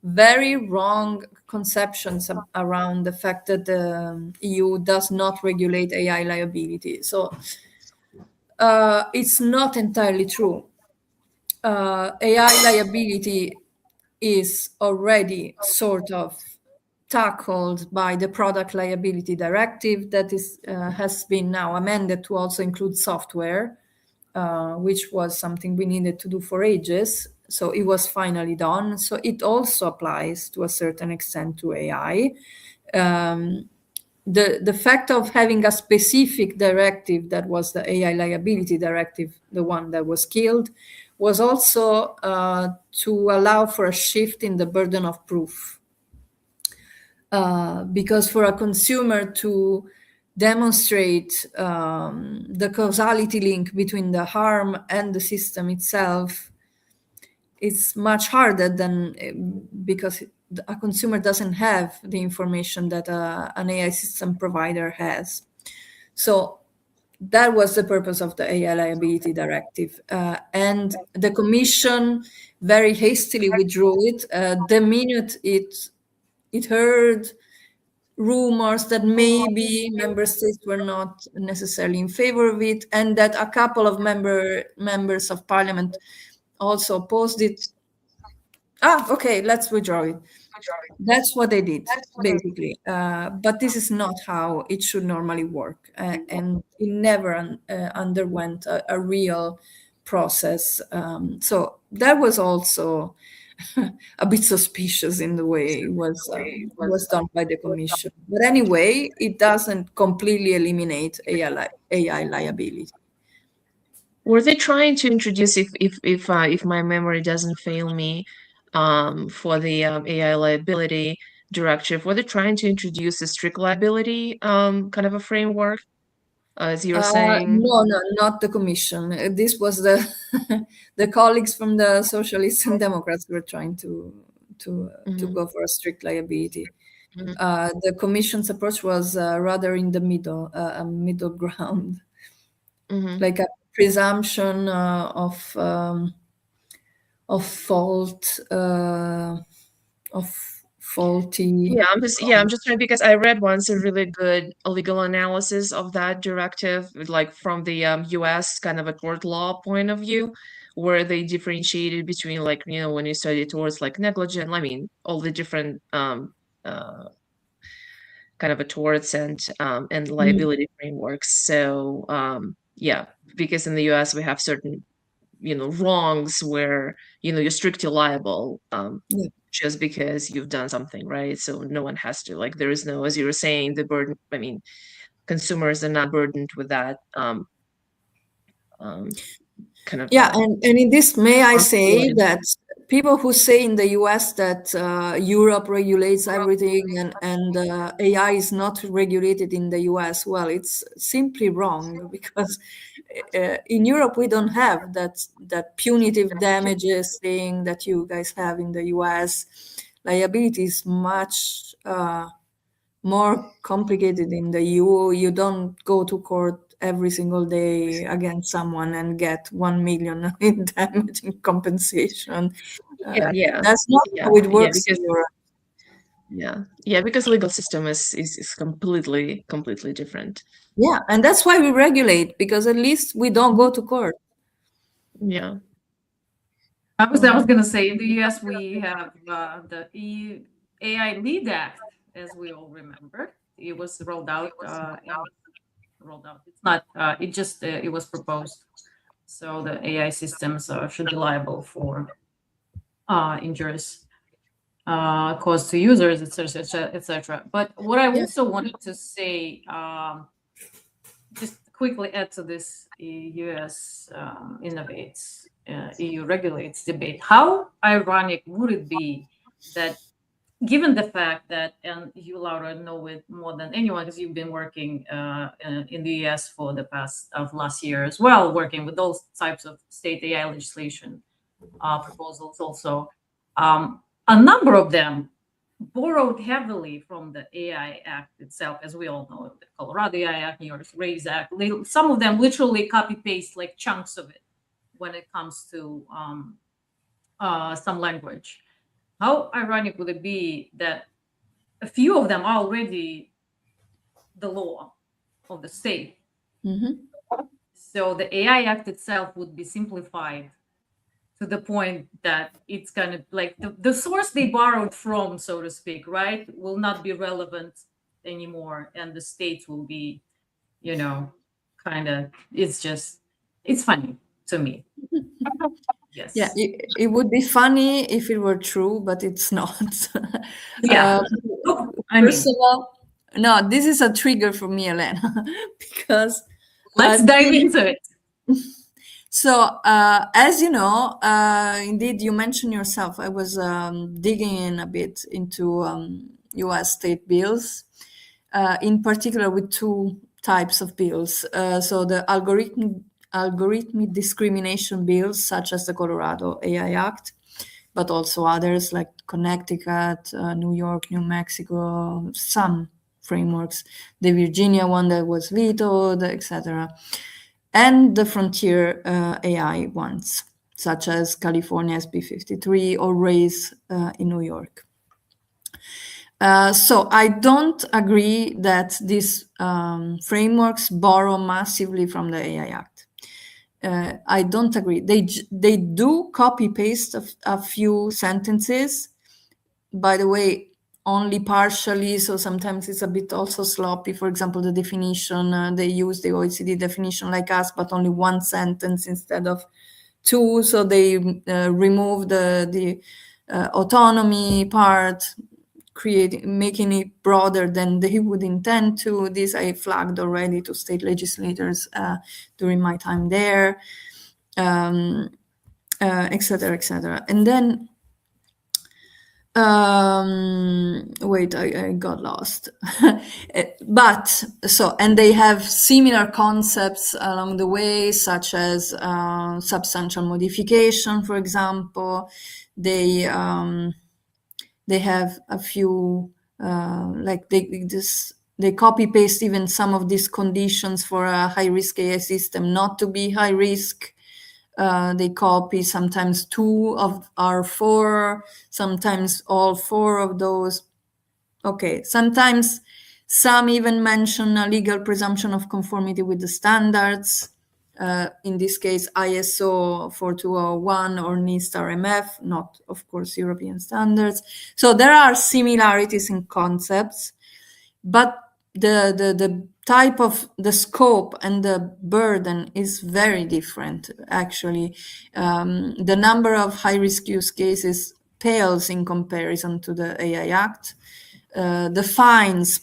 very wrong conceptions around the fact that the EU does not regulate AI liability. So it's not entirely true. AI liability is already sort of tackled by the Product Liability Directive that has been now amended to also include software, which was something we needed to do for ages. So it was finally done. So it also applies to a certain extent to AI. The fact of having a specific directive, that was the AI Liability Directive, the one that was killed, was also to allow for a shift in the burden of proof. Because for a consumer to demonstrate the causality link between the harm and the system itself, it's much harder than because a consumer doesn't have the information that an AI system provider has. So that was the purpose of the AI Liability Directive. And the Commission very hastily withdrew it the minute it heard rumors that maybe member states were not necessarily in favor of it, and that a couple of members of parliament also opposed it. Okay, let's withdraw it. That's what they did, basically. But this is not how it should normally work. And it never underwent a real process. So that was also a bit suspicious in the way it was done by the Commission. But anyway, it doesn't completely eliminate AI liability. Were they trying to introduce, if my memory doesn't fail me, for the AI liability directive, were they trying to introduce a strict liability kind of a framework? as you were saying? No, not the commission. This was the the colleagues from the Socialists and Democrats were trying to go for a strict liability. The commission's approach was rather in the middle, a middle ground, like a presumption of fault, of faulty. I'm just trying, because I read once a really good legal analysis of that directive, like from the US kind of a court law point of view, where they differentiated between, like, when you study towards like negligent, I mean, all the different kind of a torts and liability frameworks. So because in the US we have certain wrongs where you're strictly liable just because you've done something, right? So no one has to, like, there is no, as you were saying, the burden. I mean, consumers are not burdened with that kind of and in this, may I say that people who say in the US that Europe regulates everything and AI is not regulated in the US, well, it's simply wrong, because in Europe we don't have that punitive damages thing that you guys have in the US. Liability is much more complicated in the EU. You don't go to court every single day against someone and get 1 million in damage and compensation. That's not how it works in Europe. Because legal system is completely different. And that's why we regulate, because at least we don't go to court. I was going to say, in the US we have the AI Lead Act, as we all remember. It was rolled out. It's not. It was proposed. So the AI systems should be liable for injuries caused to users, etc., etc. But what I also wanted to say, just quickly add to this US innovates, EU regulates debate. How ironic would it be that, given the fact that, and you, Laura, know it more than anyone because you've been working in the US for the last year as well, working with those types of state AI legislation proposals also. A number of them borrowed heavily from the AI Act itself, as we all know, the Colorado AI Act, New York's RAISE Act. Some of them literally copy-paste like chunks of it when it comes to some language. How ironic would it be that a few of them are already the law of the state? So the AI Act itself would be simplified to the point that it's kind of like the source they borrowed from, so to speak, right, will not be relevant anymore. And the states will be, kind of, it's funny to me. Yes. Yeah, it would be funny if it were true, but it's not. First of all, no, this is a trigger for me, Elena, because let's dive into it. So, as you know, indeed, you mentioned yourself, I was digging in a bit into US state bills, in particular with two types of bills. So the algorithmic discrimination bills, such as the Colorado AI Act, but also others like Connecticut, New York, New Mexico, some frameworks, the Virginia one that was vetoed, etc., and the frontier AI ones, such as California SB 53 or RAISE in New York. So I don't agree that these frameworks borrow massively from the AI Act. I don't agree. They do copy-paste a few sentences. By the way, only partially, so sometimes it's a bit also sloppy. For example, the definition, they use the OECD definition like us, but only one sentence instead of two. So they remove the autonomy part, making it broader than they would intend to. This I flagged already to state legislators during my time there, et cetera, et cetera. And then Wait, I got lost. But so, and they have similar concepts along the way, such as substantial modification, for example. They have a few like they copy paste even some of these conditions for a high risk AI system not to be high risk. They copy sometimes 2 of our 4, sometimes all 4 of those. Okay, sometimes some even mention a legal presumption of conformity with the standards. In this case, ISO 4201 or NIST RMF, not, of course, European standards. So there are similarities in concepts, but the type of the scope and the burden is very different, actually. The number of high-risk use cases pales in comparison to the AI Act. The fines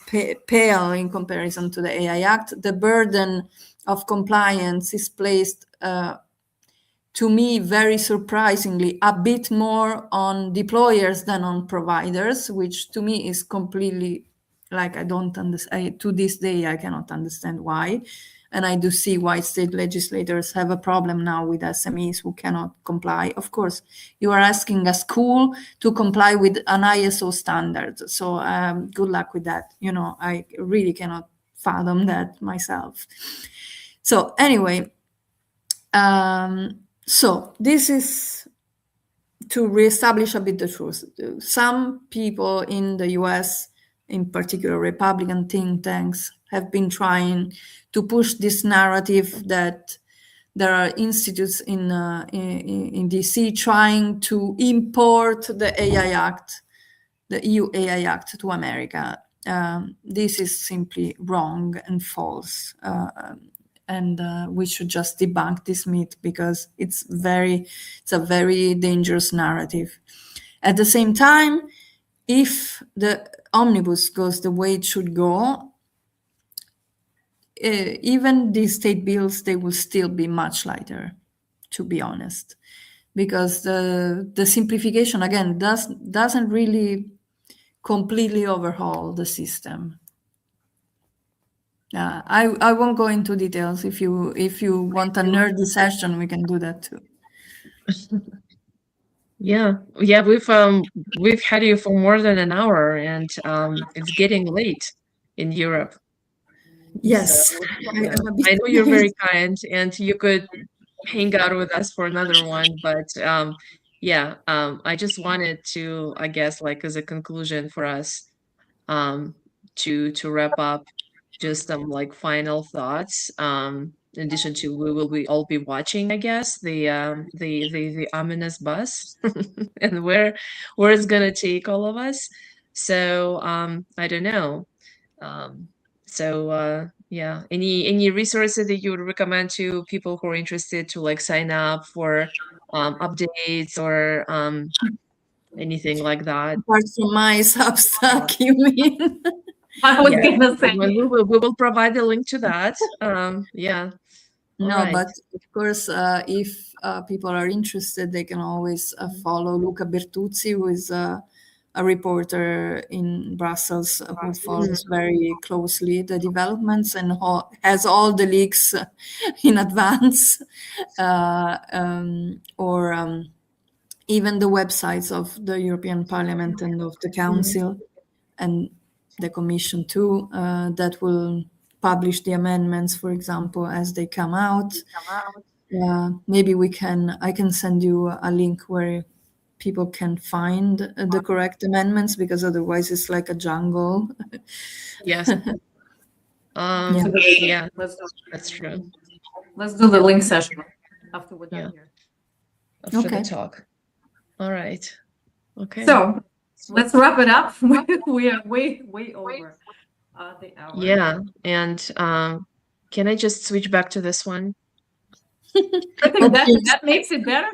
pale in comparison to the AI Act. The burden of compliance is placed, to me, very surprisingly, a bit more on deployers than on providers, which to me is completely, like, I don't understand. To this day, I cannot understand why. And I do see why state legislators have a problem now with SMEs who cannot comply. Of course, you are asking a school to comply with an ISO standard. So good luck with that. I really cannot fathom that myself. So anyway, so this is to reestablish a bit the truth. Some people in the US, in particular Republican think tanks, have been trying to push this narrative that there are institutes in DC trying to import the AI Act, the EU AI Act, to America. This is simply wrong and false. And we should just debunk this myth because it's a very dangerous narrative. At the same time, if the omnibus goes the way it should go, even these state bills, they will still be much lighter, to be honest, because the simplification, again, doesn't really completely overhaul the system. I won't go into details. If you want a nerdy session, we can do that too. Yeah, we've had you for more than an hour, and it's getting late in Europe. Yes, So, I know you're very kind, and you could hang out with us for another one, but I just wanted to, I guess, like as a conclusion for us, to wrap up, just some like final thoughts. In addition to, we will all be watching, I guess, the ominous bus and where it's gonna take all of us. So I don't know. Any resources that you would recommend to people who are interested to like sign up for updates or anything like that? Apart from my Substack, you mean? I was gonna say. We will provide the link to that. Yeah. No, right. but of course, if people are interested, they can always follow Luca Bertuzzi, who is a reporter in Brussels who follows very closely the developments and has all the leaks in advance, or even the websites of the European Parliament and of the Council and the Commission too, that will publish the amendments, for example, as they come out. Maybe I can send you a link where people can find the correct amendments, because otherwise it's like a jungle. Yes. Yeah, that's true. Let's do the link session after we're done here. After the talk. All right. Okay. So let's wrap it up. We are way over the hour. Yeah, and can I just switch back to this one? I think that makes it better.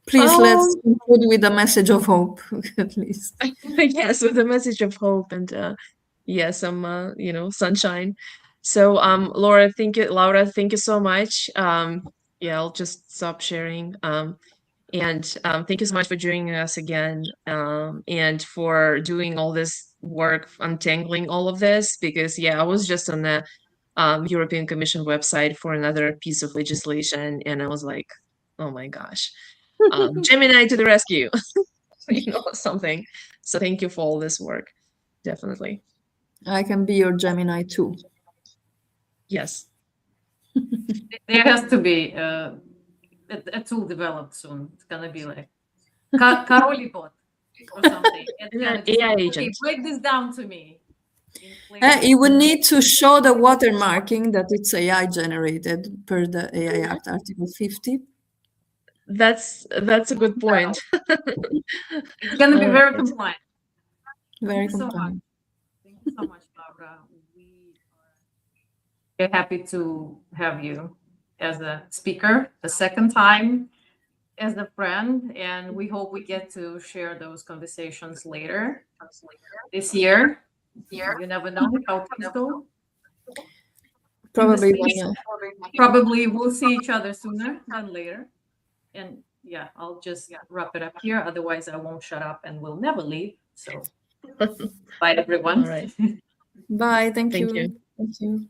Please, let's conclude with a message of hope, at least. Yes, with a message of hope and some sunshine. So Laura, thank you so much. I'll just stop sharing. And thank you so much for joining us again, and for doing all this work, untangling all of this, because I was just on the European Commission website for another piece of legislation, and I was like, oh my gosh, Gemini to the rescue, something. So thank you for all this work, definitely. I can be your Gemini too. Yes. There has to be a tool developed soon. It's gonna be like Caroli bot or something. AI agent. Okay, break this down to me. You would need to show the watermarking that it's AI generated per the AI Act Article 50. That's a good point. It's gonna be very compliant. Very Thank you so much. compliant. Thank you so much, Barbara. We are happy to have you as a speaker the second time, as a friend, and we hope we get to share those conversations later this year. You never know how things go. Probably. Probably we'll see each other sooner than later. And I'll just wrap it up here. Otherwise, I won't shut up and we'll never leave. So bye, everyone. All right. Bye. Thank you. you. Thank you.